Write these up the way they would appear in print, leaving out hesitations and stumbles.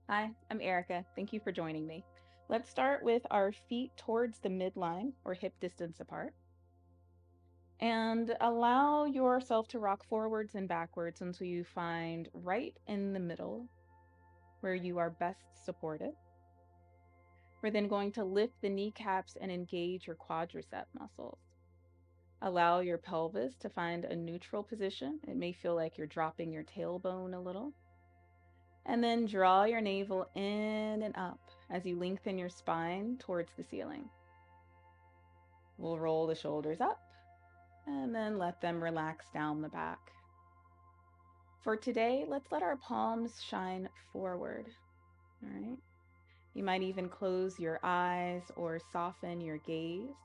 Hi, I'm Erica. Thank you for joining me. Let's start with our feet towards the midline or hip distance apart. And allow yourself to rock forwards and backwards until you find right in the middle where you are best supported. We're then going to lift the kneecaps and engage your quadricep muscles. Allow your pelvis to find a neutral position. It may feel like you're dropping your tailbone a little. And then draw your navel in and up as you lengthen your spine towards the ceiling. We'll roll the shoulders up and then let them relax down the back. For today, let's let our palms shine forward. All right. You might even close your eyes or soften your gaze.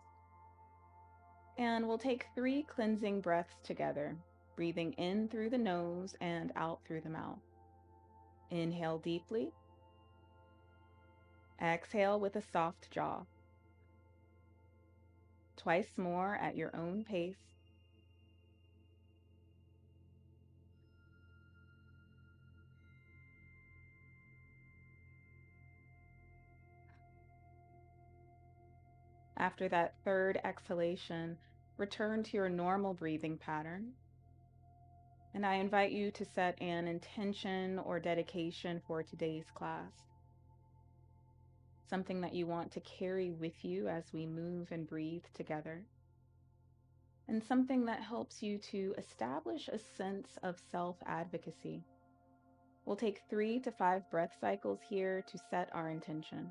And we'll take 3 cleansing breaths together, breathing in through the nose and out through the mouth. Inhale deeply. Exhale with a soft jaw. Twice more at your own pace. After that third exhalation, return to your normal breathing pattern. And I invite you to set an intention or dedication for today's class. Something that you want to carry with you as we move and breathe together. And something that helps you to establish a sense of self-advocacy. We'll take 3 to 5 breath cycles here to set our intention.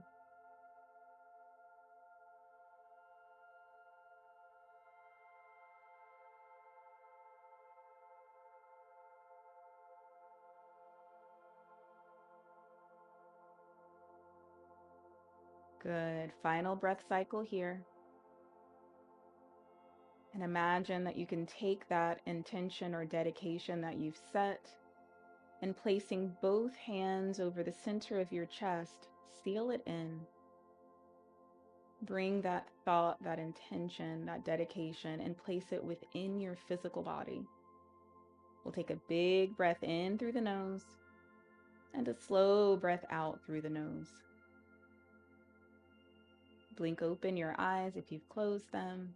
Good. Final breath cycle here. And imagine that you can take that intention or dedication that you've set and placing both hands over the center of your chest, seal it in. Bring that thought, that intention, that dedication, and place it within your physical body. We'll take a big breath in through the nose and a slow breath out through the nose. Blink open your eyes if you've closed them.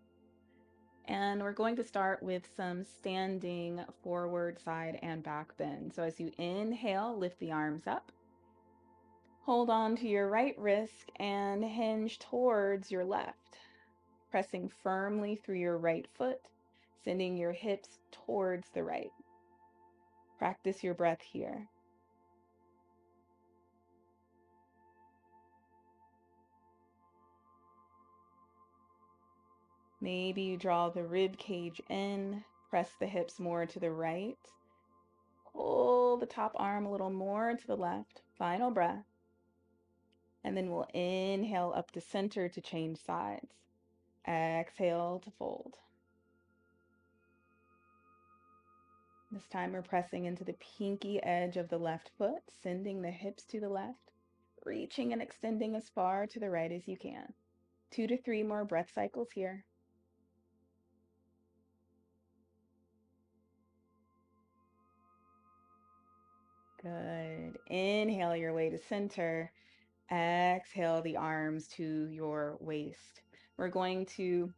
And we're going to start with some standing forward, side, and back bend. So as you inhale, lift the arms up. Hold on to your right wrist and hinge towards your left, pressing firmly through your right foot, sending your hips towards the right. Practice your breath here. Maybe you draw the rib cage in, press the hips more to the right. Pull the top arm a little more to the left. Final breath. And then we'll inhale up to center to change sides. Exhale to fold. This time we're pressing into the pinky edge of the left foot, sending the hips to the left, reaching and extending as far to the right as you can. 2 to 3 more breath cycles here. Good. Inhale your way to center. Exhale the arms to your waist. We're going to,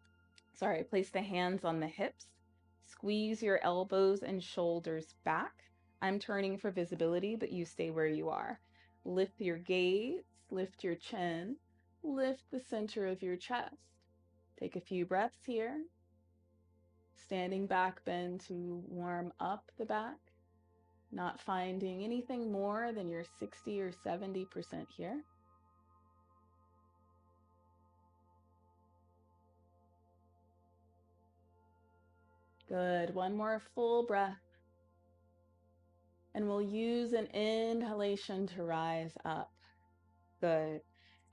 place the hands on the hips. Squeeze your elbows and shoulders back. I'm turning for visibility, but you stay where you are. Lift your gaze, lift your chin, lift the center of your chest. Take a few breaths here. Standing back bend to warm up the back. Not finding anything more than your 60 or 70% here. Good. One more full breath. And we'll use an inhalation to rise up. Good.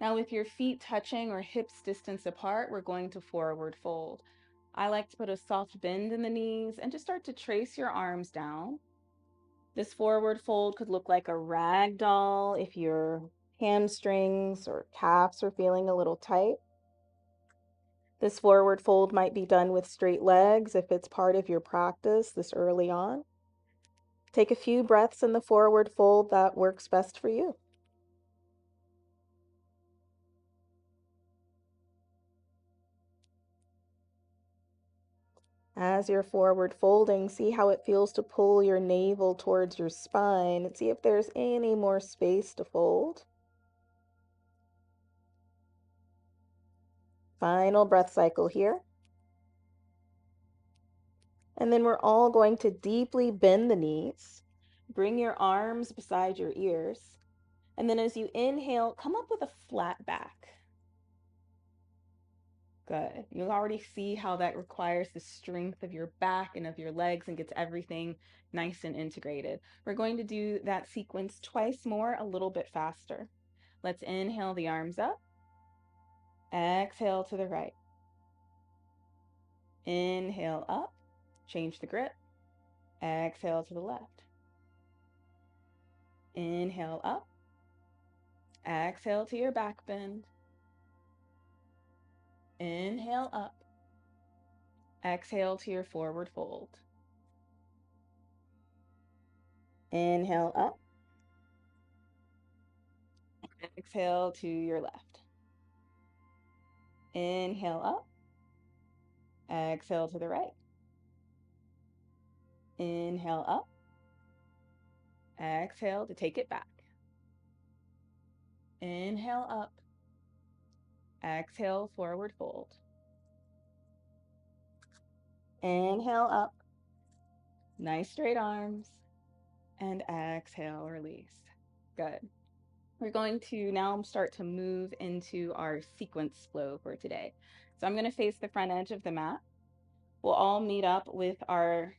Now with your feet touching or hips distance apart, we're going to forward fold. I like to put a soft bend in the knees and just start to trace your arms down. This forward fold could look like a rag doll if your hamstrings or calves are feeling a little tight. This forward fold might be done with straight legs if it's part of your practice this early on. Take a few breaths in the forward fold that works best for you. As you're forward folding, see how it feels to pull your navel towards your spine and see if there's any more space to fold. Final breath cycle here. And then we're all going to deeply bend the knees. Bring your arms beside your ears. And then as you inhale, come up with a flat back. Good. You'll already see how that requires the strength of your back and of your legs and gets everything nice and integrated. We're going to do that sequence twice more, a little bit faster. Let's inhale the arms up. Exhale to the right. Inhale up. Change the grip. Exhale to the left. Inhale up. Exhale to your back bend. Inhale up. Exhale to your forward fold. Inhale up. Exhale to your left. Inhale up. Exhale to the right. Inhale up. Exhale to take it back. Inhale up. Exhale, forward fold. Inhale up. Nice straight arms. And exhale, release. Good. We're going to now start to move into our sequence flow for today. So I'm going to face the front edge of the mat. We'll all meet up with our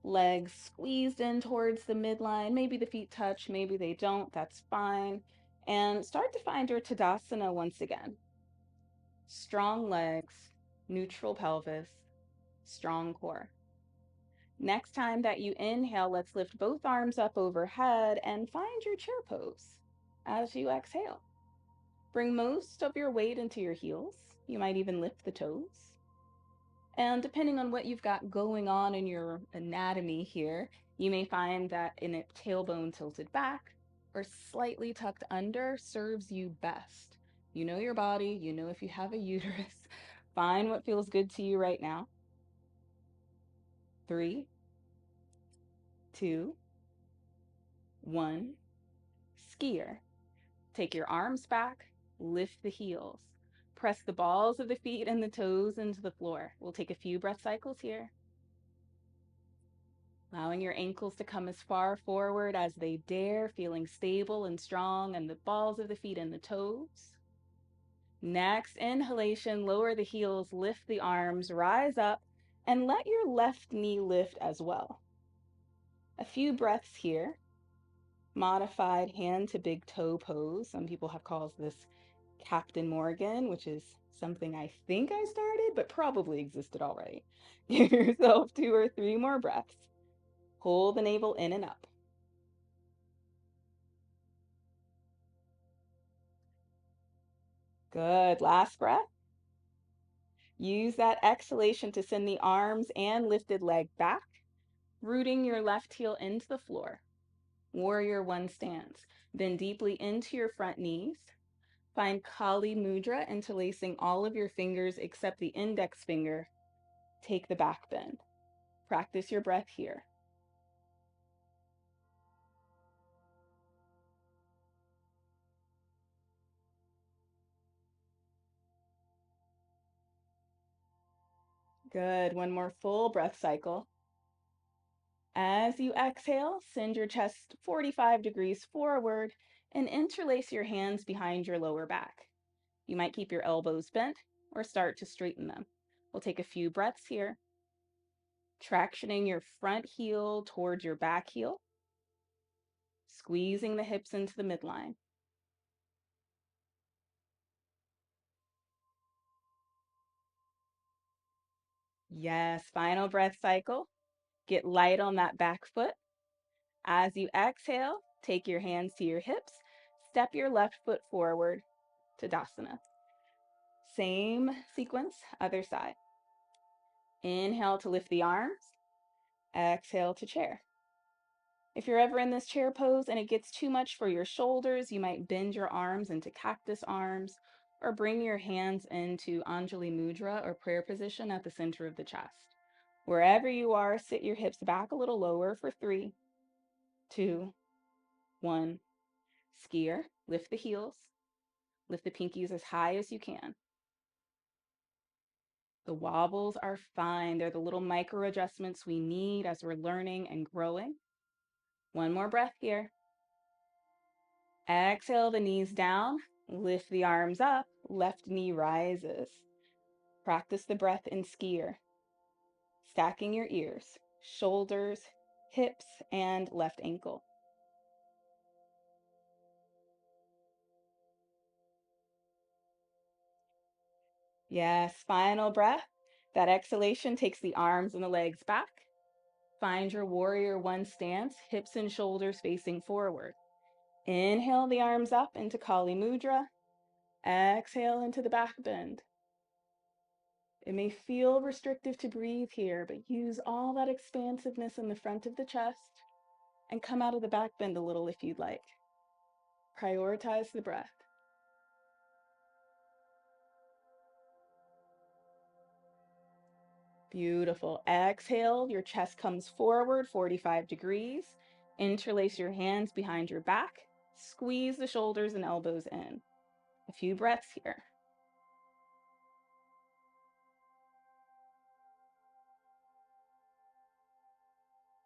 legs squeezed in towards the midline. Maybe the feet touch, maybe they don't, that's fine. And start to find your Tadasana once again. Strong legs, neutral pelvis, strong core. Next time that you inhale, let's lift both arms up overhead and find your chair pose as you exhale. Bring most of your weight into your heels. You might even lift the toes. And depending on what you've got going on in your anatomy here, you may find that in a tailbone tilted back or slightly tucked under serves you best. You know your body, you know if you have a uterus. Find what feels good to you right now. 3, 2, 1. Skier. Take your arms back, lift the heels. Press the balls of the feet and the toes into the floor. We'll take a few breath cycles here. Allowing your ankles to come as far forward as they dare, feeling stable and strong, and the balls of the feet and the toes. Next inhalation, lower the heels, lift the arms, rise up, and let your left knee lift as well. A few breaths here. Modified hand to big toe pose. Some people have called this Captain Morgan, which is something I think I started, but probably existed already. Give yourself 2 or 3 more breaths. Pull the navel in and up. Good. Last breath. Use that exhalation to send the arms and lifted leg back, rooting your left heel into the floor. Warrior One stance. Bend deeply into your front knees. Find Kali Mudra, interlacing all of your fingers except the index finger. Take the back bend. Practice your breath here. Good. One more full breath cycle. As you exhale, send your chest 45 degrees forward and interlace your hands behind your lower back. You might keep your elbows bent or start to straighten them. We'll take a few breaths here. Tractioning your front heel towards your back heel. Squeezing the hips into the midline. Yes, final breath cycle. Get light on that back foot. As you exhale, take your hands to your hips. Step your left foot forward, Tadasana. Same sequence, other side. Inhale to lift the arms. Exhale to chair. If you're ever in this chair pose and it gets too much for your shoulders, you might bend your arms into cactus arms or bring your hands into Anjali Mudra or prayer position at the center of the chest. Wherever you are, sit your hips back a little lower for 3, 2, 1. Skier, lift the heels, lift the pinkies as high as you can. The wobbles are fine. They're the little micro adjustments we need as we're learning and growing. One more breath here. Exhale the knees down, lift the arms up, left knee rises. Practice the breath in skier. Stacking your ears, shoulders, hips, and left ankle. Yes, final breath. That exhalation takes the arms and the legs back. Find your warrior one stance, hips and shoulders facing forward. Inhale the arms up into Kali Mudra. Exhale into the back bend. It may feel restrictive to breathe here, but use all that expansiveness in the front of the chest and come out of the back bend a little if you'd like. Prioritize the breath. Beautiful. Exhale, your chest comes forward 45 degrees. Interlace your hands behind your back. Squeeze the shoulders and elbows in. A few breaths here.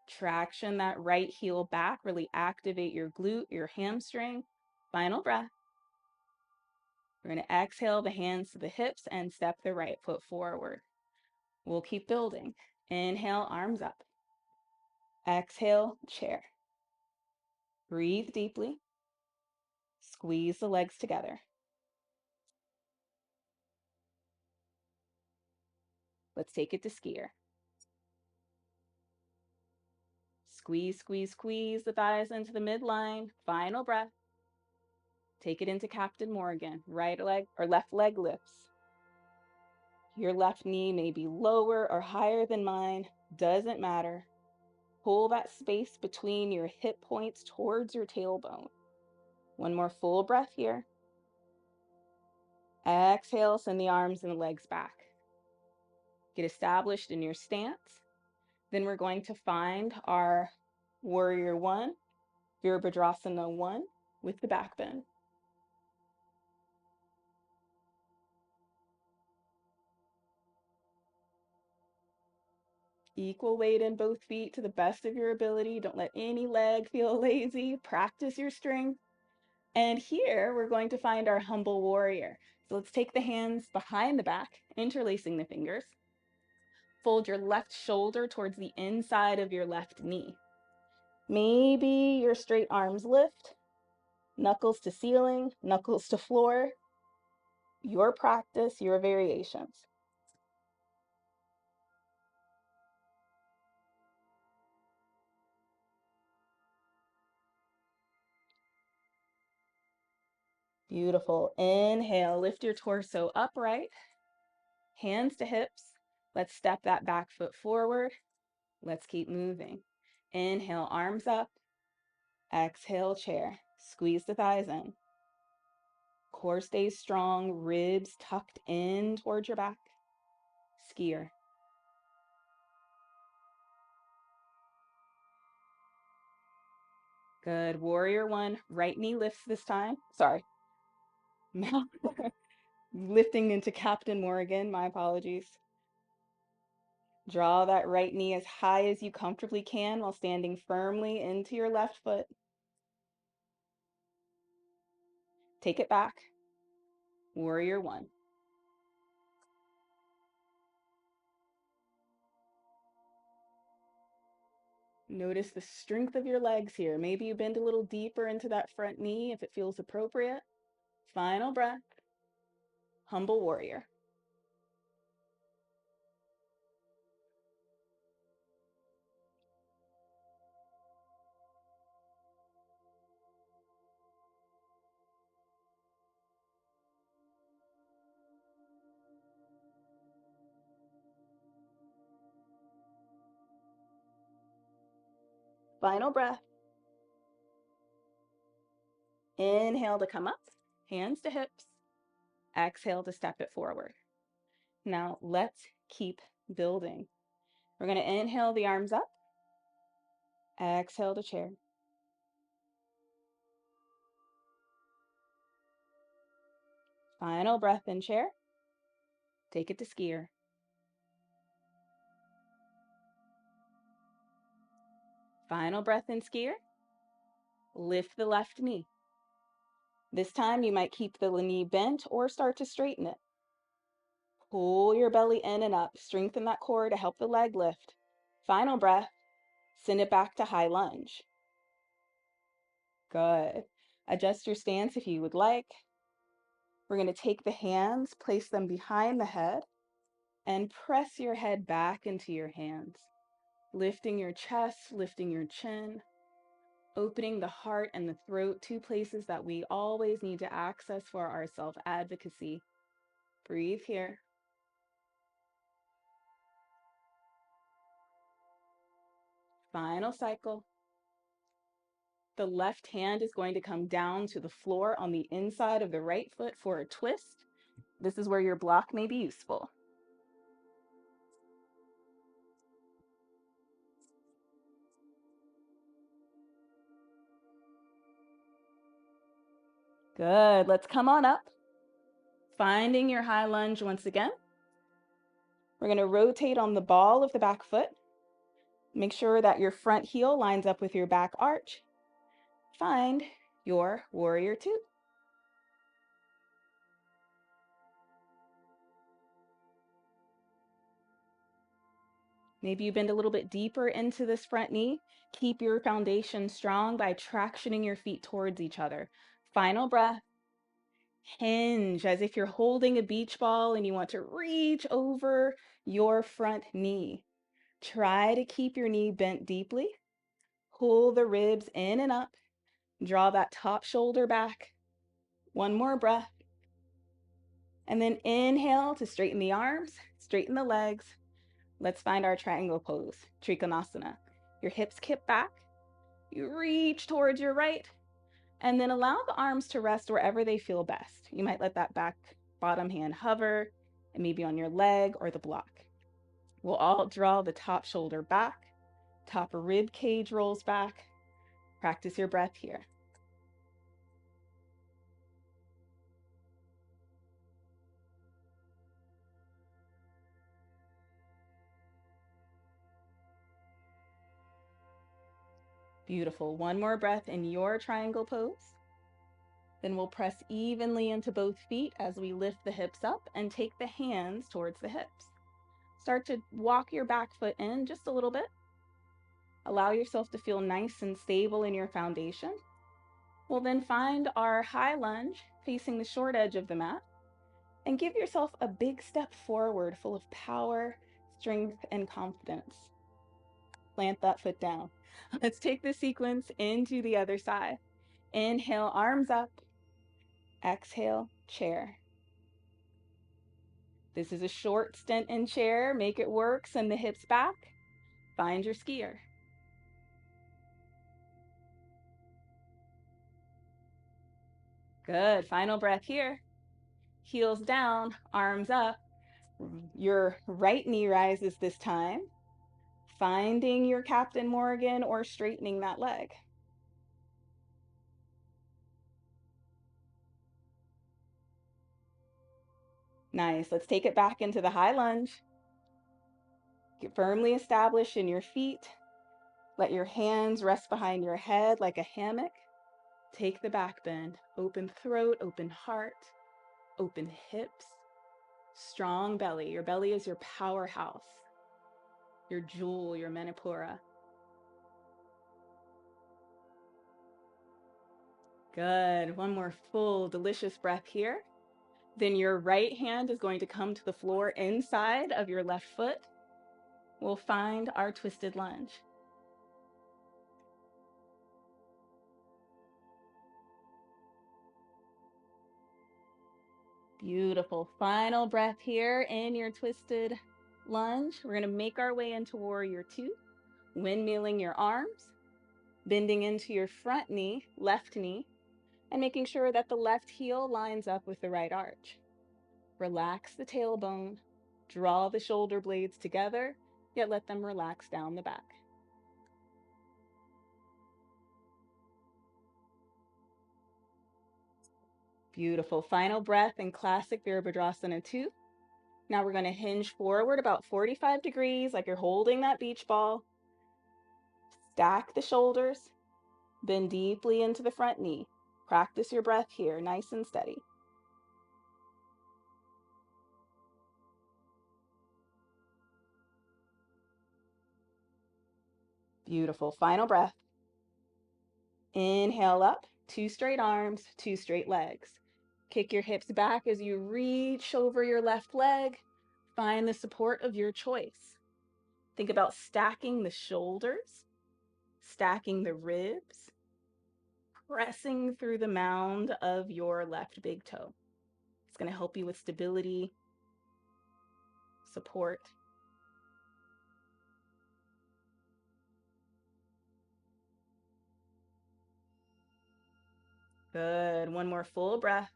Traction that right heel back. Really activate your glute, your hamstring. Final breath. We're going to exhale the hands to the hips and step the right foot forward. We'll keep building. Inhale, arms up. Exhale, chair. Breathe deeply. Squeeze the legs together. Let's take it to skier. Squeeze, squeeze, squeeze the thighs into the midline. Final breath. Take it into Captain Morgan. Right leg or left leg lifts. Your left knee may be lower or higher than mine. Doesn't matter. Pull that space between your hip points towards your tailbone. One more full breath here. Exhale, send the arms and the legs back. Get established in your stance. Then we're going to find our Warrior One, Virabhadrasana 1 with the back bend. Equal weight in both feet to the best of your ability. Don't let any leg feel lazy. Practice your strength. And here we're going to find our humble warrior. So let's take the hands behind the back, interlacing the fingers. Fold your left shoulder towards the inside of your left knee. Maybe your straight arms lift, knuckles to ceiling, knuckles to floor. Your practice, your variations. Beautiful. Inhale, lift your torso upright, hands to hips. Let's step that back foot forward. Let's keep moving. Inhale, arms up. Exhale, chair. Squeeze the thighs in. Core stays strong, ribs tucked in towards your back. Skier. Good. Warrior One, right knee lifts this time. Sorry. Lifting into Captain Morgan, my apologies. Draw that right knee as high as you comfortably can while standing firmly into your left foot. Take it back. Warrior One. Notice the strength of your legs here. Maybe you bend a little deeper into that front knee if it feels appropriate. Final breath. Humble warrior. Final breath. Inhale to come up, hands to hips. Exhale to step it forward. Now let's keep building. We're going to inhale the arms up. Exhale to chair. Final breath in chair. Take it to skier. Final breath in skier. Lift the left knee. This time you might keep the knee bent or start to straighten it. Pull your belly in and up. Strengthen that core to help the leg lift. Final breath. Send it back to high lunge. Good. Adjust your stance if you would like. We're going to take the hands, place them behind the head, and press your head back into your hands. Lifting your chest, lifting your chin, opening the heart and the throat, two places that we always need to access for our self-advocacy. Breathe here. Final cycle. The left hand is going to come down to the floor on the inside of the right foot for a twist. This is where your block may be useful. Good. Let's come on up. Finding your high lunge once again. We're going to rotate on the ball of the back foot. Make sure that your front heel lines up with your back arch. Find your warrior two. Maybe you bend a little bit deeper into this front knee. Keep your foundation strong by tractioning your feet towards each other. Final breath. Hinge as if you're holding a beach ball and you want to reach over your front knee. Try to keep your knee bent deeply. Pull the ribs in and up. Draw that top shoulder back. One more breath. And then inhale to straighten the arms, straighten the legs. Let's find our triangle pose, Trikonasana. Your hips kick back. You reach towards your right. And then allow the arms to rest wherever they feel best. You might let that back bottom hand hover, and maybe on your leg or the block. We'll all draw the top shoulder back. Top rib cage rolls back. Practice your breath here. Beautiful. One more breath in your triangle pose. Then we'll press evenly into both feet as we lift the hips up and take the hands towards the hips. Start to walk your back foot in just a little bit. Allow yourself to feel nice and stable in your foundation. We'll then find our high lunge facing the short edge of the mat and give yourself a big step forward full of power, strength, and confidence. Plant that foot down. Let's take the sequence into the other side. Inhale, arms up. Exhale, chair. This is a short stint in chair. Make it work. Send the hips back. Find your skier. Good. Final breath here. Heels down, arms up. Your right knee rises this time. Finding your Captain Morgan or straightening that leg. Nice. Let's take it back into the high lunge. Get firmly established in your feet. Let your hands rest behind your head like a hammock. Take the back bend. Open throat, open heart, open hips. Strong belly. Your belly is your powerhouse, your jewel, your Manipura. Good. One more full, delicious breath here. Then your right hand is going to come to the floor inside of your left foot. We'll find our twisted lunge. Beautiful. Final breath here in your twisted lunge. We're going to make our way into warrior two, windmilling your arms, bending into your front knee, left knee, and making sure that the left heel lines up with the right arch. Relax the tailbone, draw the shoulder blades together, yet let them relax down the back. Beautiful. Final breath in classic Virabhadrasana 2. Now we're going to hinge forward about 45 degrees, like you're holding that beach ball. Stack the shoulders, bend deeply into the front knee. Practice your breath here, nice and steady. Beautiful. Final breath. Inhale up, 2 straight arms, 2 straight legs. Kick your hips back as you reach over your left leg. Find the support of your choice. Think about stacking the shoulders, stacking the ribs, pressing through the mound of your left big toe. It's going to help you with stability, support. Good. One more full breath.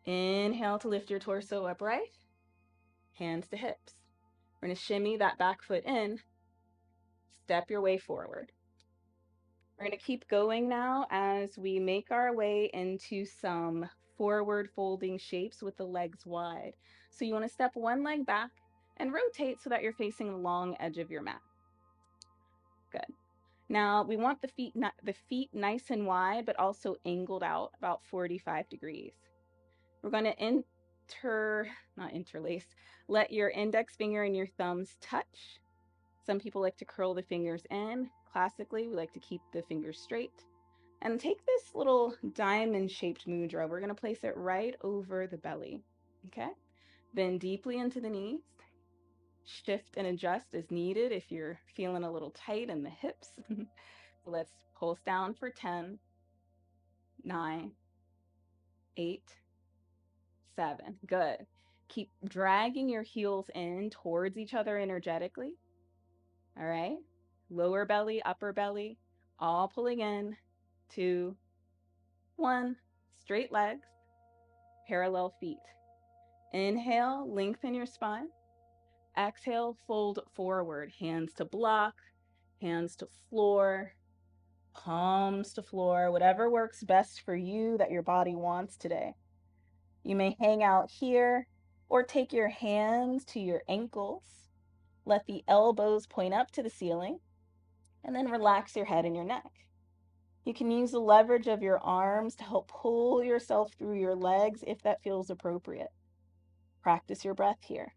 Inhale to lift your torso upright. Hands to hips. We're going to shimmy that back foot in. Step your way forward. We're going to keep going now as we make our way into some forward folding shapes with the legs wide. So you want to step one leg back and rotate so that you're facing the long edge of your mat. Good. Now we want the feet nice and wide, but also angled out about 45 degrees. We're going to not interlace, let your index finger and your thumbs touch. Some people like to curl the fingers in. Classically, we like to keep the fingers straight. And take this little diamond-shaped mudra. We're going to place it right over the belly. Okay? Bend deeply into the knees. Shift and adjust as needed if you're feeling a little tight in the hips. So let's pulse down for 10, 9, 8, 7. Good. Keep dragging your heels in towards each other energetically. All right? Lower belly, upper belly, all pulling in. 2, 1. Straight legs, parallel feet. Inhale, lengthen your spine. Exhale, fold forward. Hands to block, hands to floor, palms to floor, whatever works best for you that your body wants today. You may hang out here or take your hands to your ankles. Let the elbows point up to the ceiling and then relax your head and your neck. You can use the leverage of your arms to help pull yourself through your legs if that feels appropriate. Practice your breath here.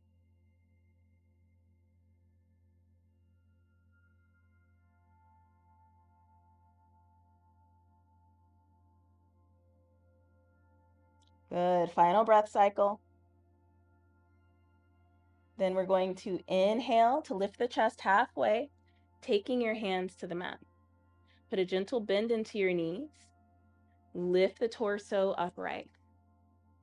Good. Final breath cycle. Then we're going to inhale to lift the chest halfway, taking your hands to the mat. Put a gentle bend into your knees. Lift the torso upright.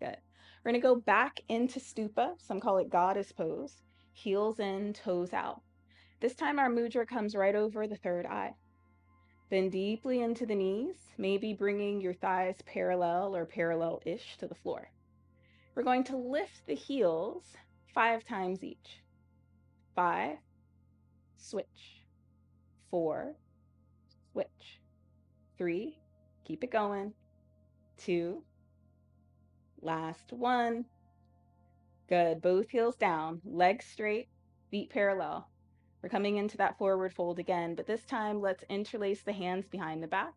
Good. We're going to go back into stupa. Some call it goddess pose. Heels in, toes out. This time our mudra comes right over the third eye. Bend deeply into the knees, maybe bringing your thighs parallel or parallel-ish to the floor. We're going to lift the heels 5 times each. 5, switch. 4, switch. 3, keep it going. 2, last 1. Good. Both heels down, legs straight, feet parallel. We're coming into that forward fold again, but this time let's interlace the hands behind the back,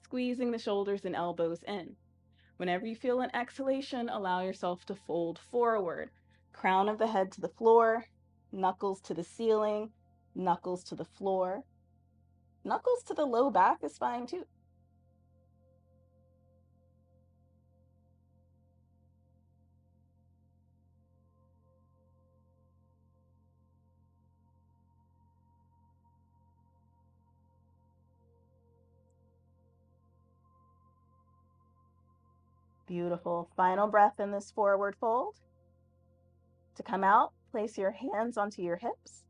squeezing the shoulders and elbows in. Whenever you feel an exhalation, allow yourself to fold forward. Crown of the head to the floor, knuckles to the ceiling, knuckles to the floor. Knuckles to the low back is fine too. Beautiful. Final breath in this forward fold. To come out, place your hands onto your hips,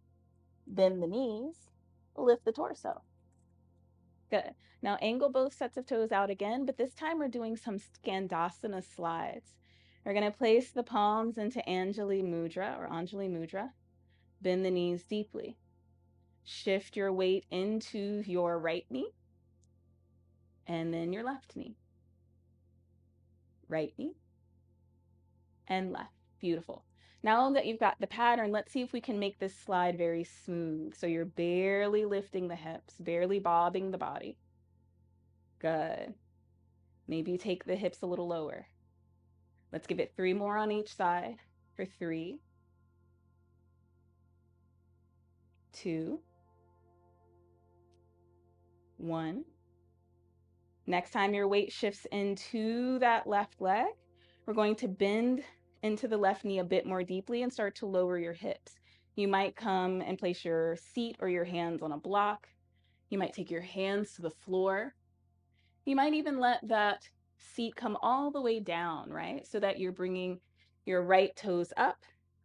bend the knees, lift the torso. Good. Now angle both sets of toes out again, but this time we're doing some Skandasana slides. We're going to place the palms into Anjali Mudra or Anjali Mudra. Bend the knees deeply. Shift your weight into your right knee and then your left knee. Right knee and left. Beautiful. Now that you've got the pattern, let's see if we can make this slide very smooth. So you're barely lifting the hips, barely bobbing the body. Good. Maybe take the hips a little lower. Let's give it 3 more on each side for 3, 2, 1. Next time your weight shifts into that left leg, we're going to bend into the left knee a bit more deeply and start to lower your hips. You might come and place your seat or your hands on a block. You might take your hands to the floor. You might even let that seat come all the way down, right? So that you're bringing your right toes up,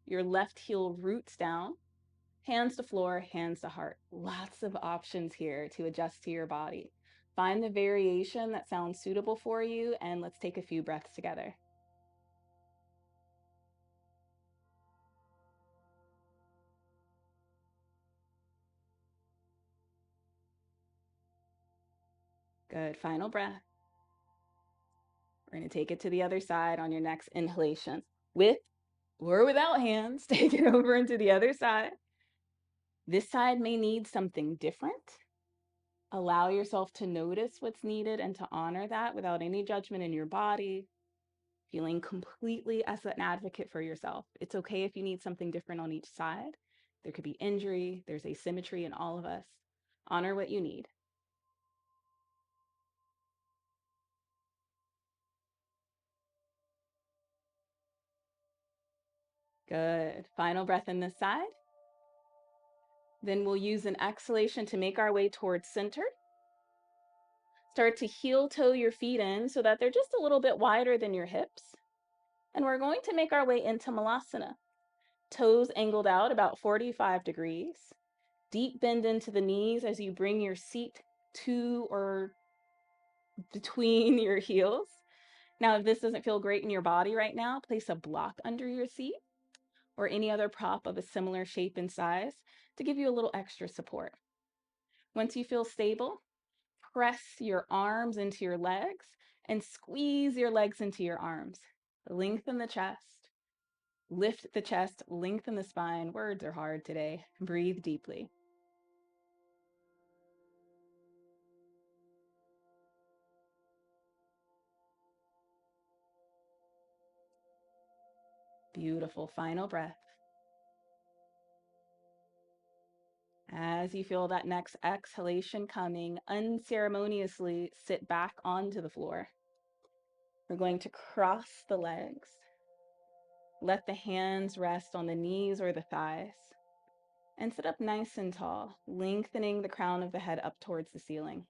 your left heel roots down, hands to floor, hands to heart. Lots of options here to adjust to your body. Find the variation that sounds suitable for you, and let's take a few breaths together. Good. Final breath. We're going to take it to the other side on your next inhalation. With or without hands, take it over into the other side. This side may need something different. Allow yourself to notice what's needed and to honor that without any judgment in your body, feeling completely as an advocate for yourself. It's okay if you need something different on each side. There could be injury, there's asymmetry in all of us. Honor what you need. Good. Final breath in this side. Then we'll use an exhalation to make our way towards center. Start to heel toe your feet in so that they're just a little bit wider than your hips. And we're going to make our way into Malasana. Toes angled out about 45 degrees. Deep bend into the knees as you bring your seat to or between your heels. Now, if this doesn't feel great in your body right now, place a block under your seat or any other prop of a similar shape and size to give you a little extra support. Once you feel stable, press your arms into your legs and squeeze your legs into your arms. Lengthen the chest, lift the chest, lengthen the spine. Words are hard today. Breathe deeply. Beautiful. Final breath. As you feel that next exhalation coming, unceremoniously sit back onto the floor. We're going to cross the legs. Let the hands rest on the knees or the thighs. And sit up nice and tall, lengthening the crown of the head up towards the ceiling.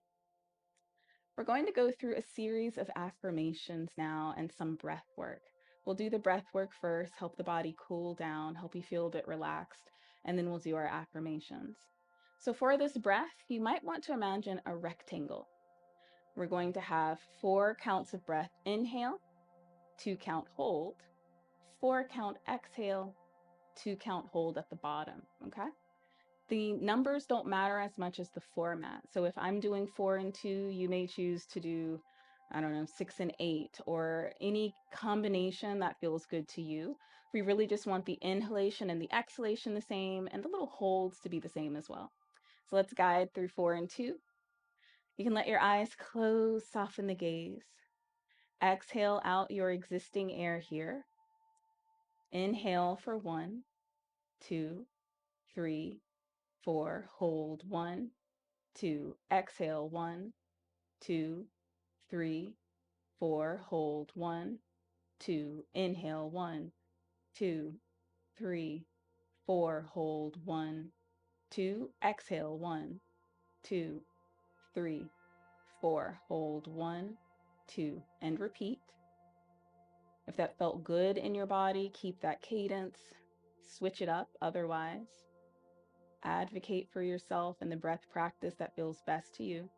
We're going to go through a series of affirmations now and some breath work. We'll do the breath work first, help the body cool down, help you feel a bit relaxed, and then we'll do our affirmations. So for this breath, you might want to imagine a rectangle. We're going to have 4 counts of breath. Inhale, 2 count hold, 4 count exhale, 2 count hold at the bottom, okay? The numbers don't matter as much as the format. So if I'm doing 4 and 2, you may choose to do, I don't know, 6 and 8, or any combination that feels good to you. We really just want the inhalation and the exhalation the same, and the little holds to be the same as well. So let's guide through 4 and 2. You can let your eyes close, soften the gaze. Exhale out your existing air here. Inhale for 1, 2, 3, 4. Hold 1, 2. Exhale 1, 2, 3, 4. Hold 1, 2. Inhale 1, 2, 3, 4. Hold 1, 2. Exhale 1, 2, 3, 4. Hold 1, 2, and repeat. If that felt good in your body, keep that cadence. Switch it up otherwise. Advocate for yourself and the breath practice that feels best to you.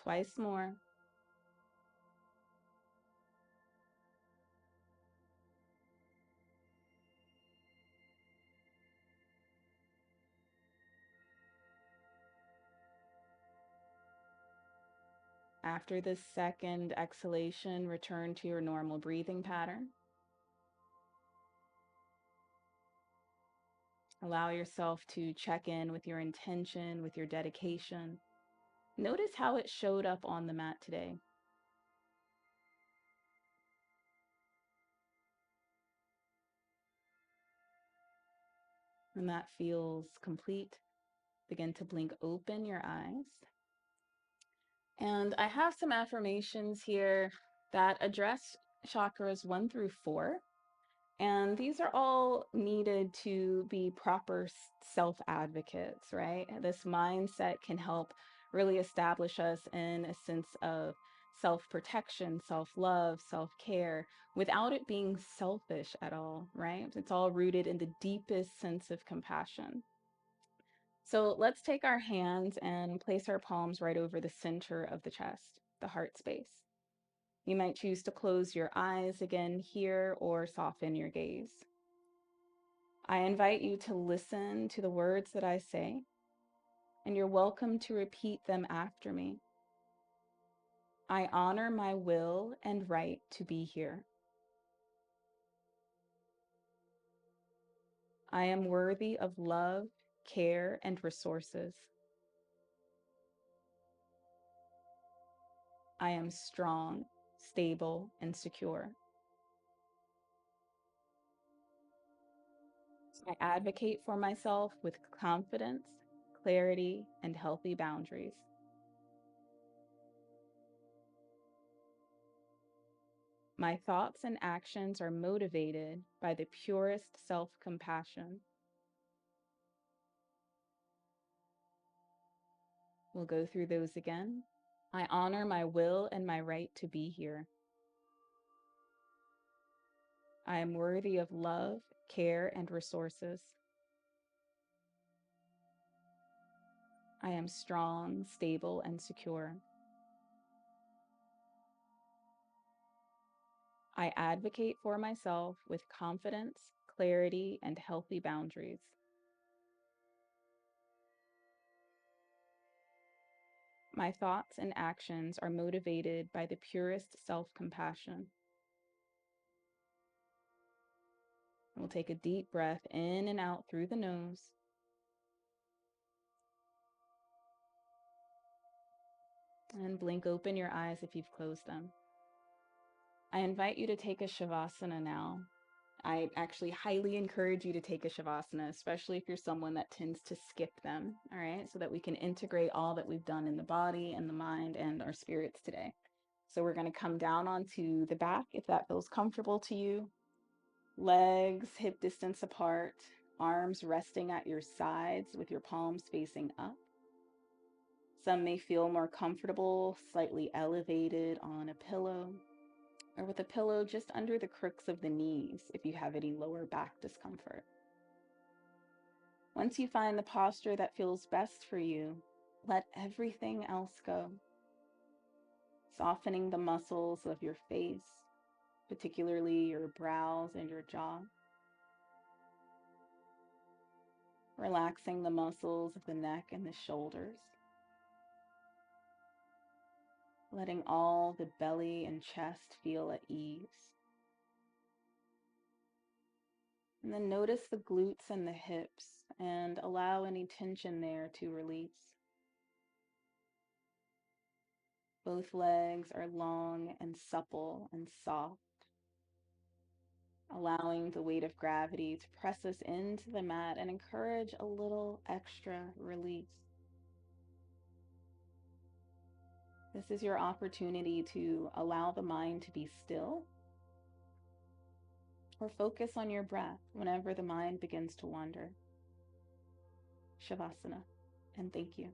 Twice more. After this second exhalation, return to your normal breathing pattern. Allow yourself to check in with your intention, with your dedication. Notice how it showed up on the mat today. When that feels complete, begin to blink open your eyes. And I have some affirmations here that address chakras 1 through 4. And these are all needed to be proper self-advocates, right? This mindset can help really establish us in a sense of self-protection, self-love, self-care, without it being selfish at all, right? It's all rooted in the deepest sense of compassion. So let's take our hands and place our palms right over the center of the chest, the heart space. You might choose to close your eyes again here or soften your gaze. I invite you to listen to the words that I say, and you're welcome to repeat them after me. I honor my will and right to be here. I am worthy of love, care, and resources. I am strong, stable, and secure. I advocate for myself with confidence, clarity, and healthy boundaries. My thoughts and actions are motivated by the purest self-compassion. We'll go through those again. I honor my will and my right to be here. I am worthy of love, care, and resources. I am strong, stable, and secure. I advocate for myself with confidence, clarity, and healthy boundaries. My thoughts and actions are motivated by the purest self-compassion. We'll take a deep breath in and out through the nose. And blink open your eyes if you've closed them. I invite you to take a Shavasana now. I actually highly encourage you to take a Shavasana, especially if you're someone that tends to skip them, all right? So that we can integrate all that we've done in the body and the mind and our spirits today. So we're going to come down onto the back if that feels comfortable to you. Legs hip distance apart, arms resting at your sides with your palms facing up. Some may feel more comfortable, slightly elevated on a pillow, or with a pillow just under the crooks of the knees if you have any lower back discomfort. Once you find the posture that feels best for you, let everything else go. Softening the muscles of your face, particularly your brows and your jaw. Relaxing the muscles of the neck and the shoulders. Letting all the belly and chest feel at ease. And then notice the glutes and the hips and allow any tension there to release. Both legs are long and supple and soft, allowing the weight of gravity to press us into the mat and encourage a little extra release. This is your opportunity to allow the mind to be still or focus on your breath whenever the mind begins to wander. Shavasana, and thank you.